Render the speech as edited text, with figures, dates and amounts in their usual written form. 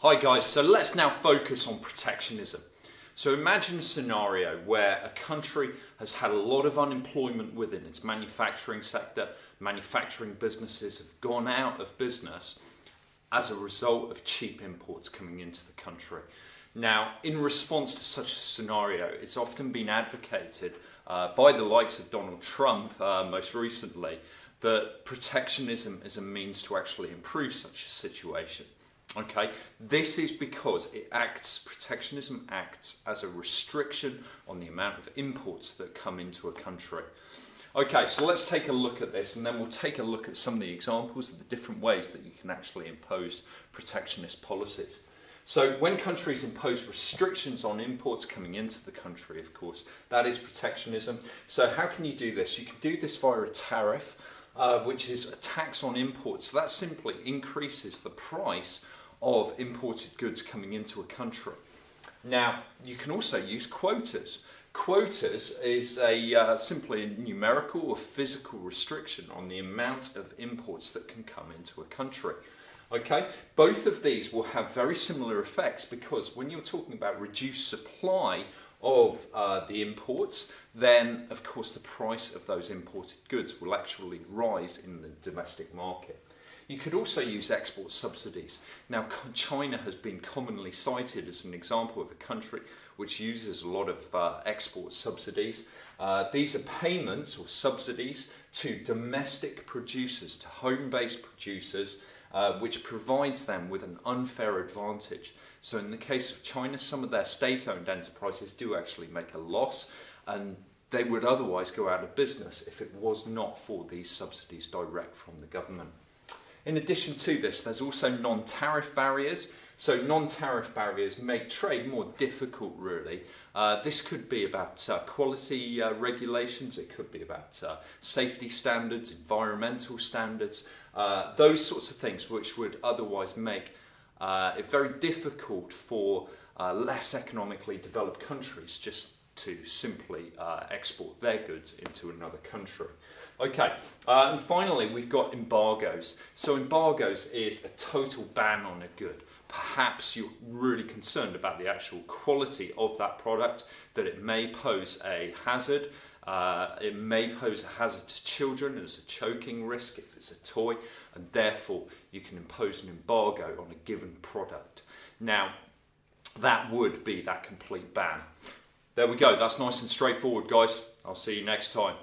Hi guys, so let's now focus on protectionism. So imagine a scenario where a country has had a lot of unemployment within its manufacturing sector. Manufacturing businesses have gone out of business as a result of cheap imports coming into the country. Now, in response to such a scenario, it's often been advocated by the likes of Donald Trump most recently that protectionism is a means to actually improve such a situation. Okay, this is because protectionism acts as a restriction on the amount of imports that come into a country. Okay, so let's take a look at this, and then we'll take a look at some of the examples of the different ways that you can actually impose protectionist policies. So when countries impose restrictions on imports coming into the country, of course, that is protectionism. So how can you do this? You can do this via a tariff, which is a tax on imports. So that simply increases the price of imported goods coming into a country. Now, you can also use quotas. Quotas is simply a numerical or physical restriction on the amount of imports that can come into a country. Okay, both of these will have very similar effects because when you're talking about reduced supply of the imports, then of course the price of those imported goods will actually rise in the domestic market. You could also use export subsidies. Now, China has been commonly cited as an example of a country which uses a lot of export subsidies. These are payments or subsidies to domestic producers, to home-based producers, which provides them with an unfair advantage. So in the case of China, some of their state-owned enterprises do actually make a loss, and they would otherwise go out of business if it was not for these subsidies direct from the government. In addition to this, there's also non-tariff barriers. So non-tariff barriers make trade more difficult, really. This could be about quality regulations, it could be about safety standards, environmental standards, those sorts of things which would otherwise make it very difficult for less economically developed countries just to simply export their goods into another country. Okay, and finally we've got embargoes. So embargoes is a total ban on a good. Perhaps you're really concerned about the actual quality of that product, that it may pose a hazard. It may pose a hazard to children as a choking risk if it's a toy, and therefore you can impose an embargo on a given product. Now, that would be that complete ban. There we go, that's nice and straightforward, guys. I'll see you next time.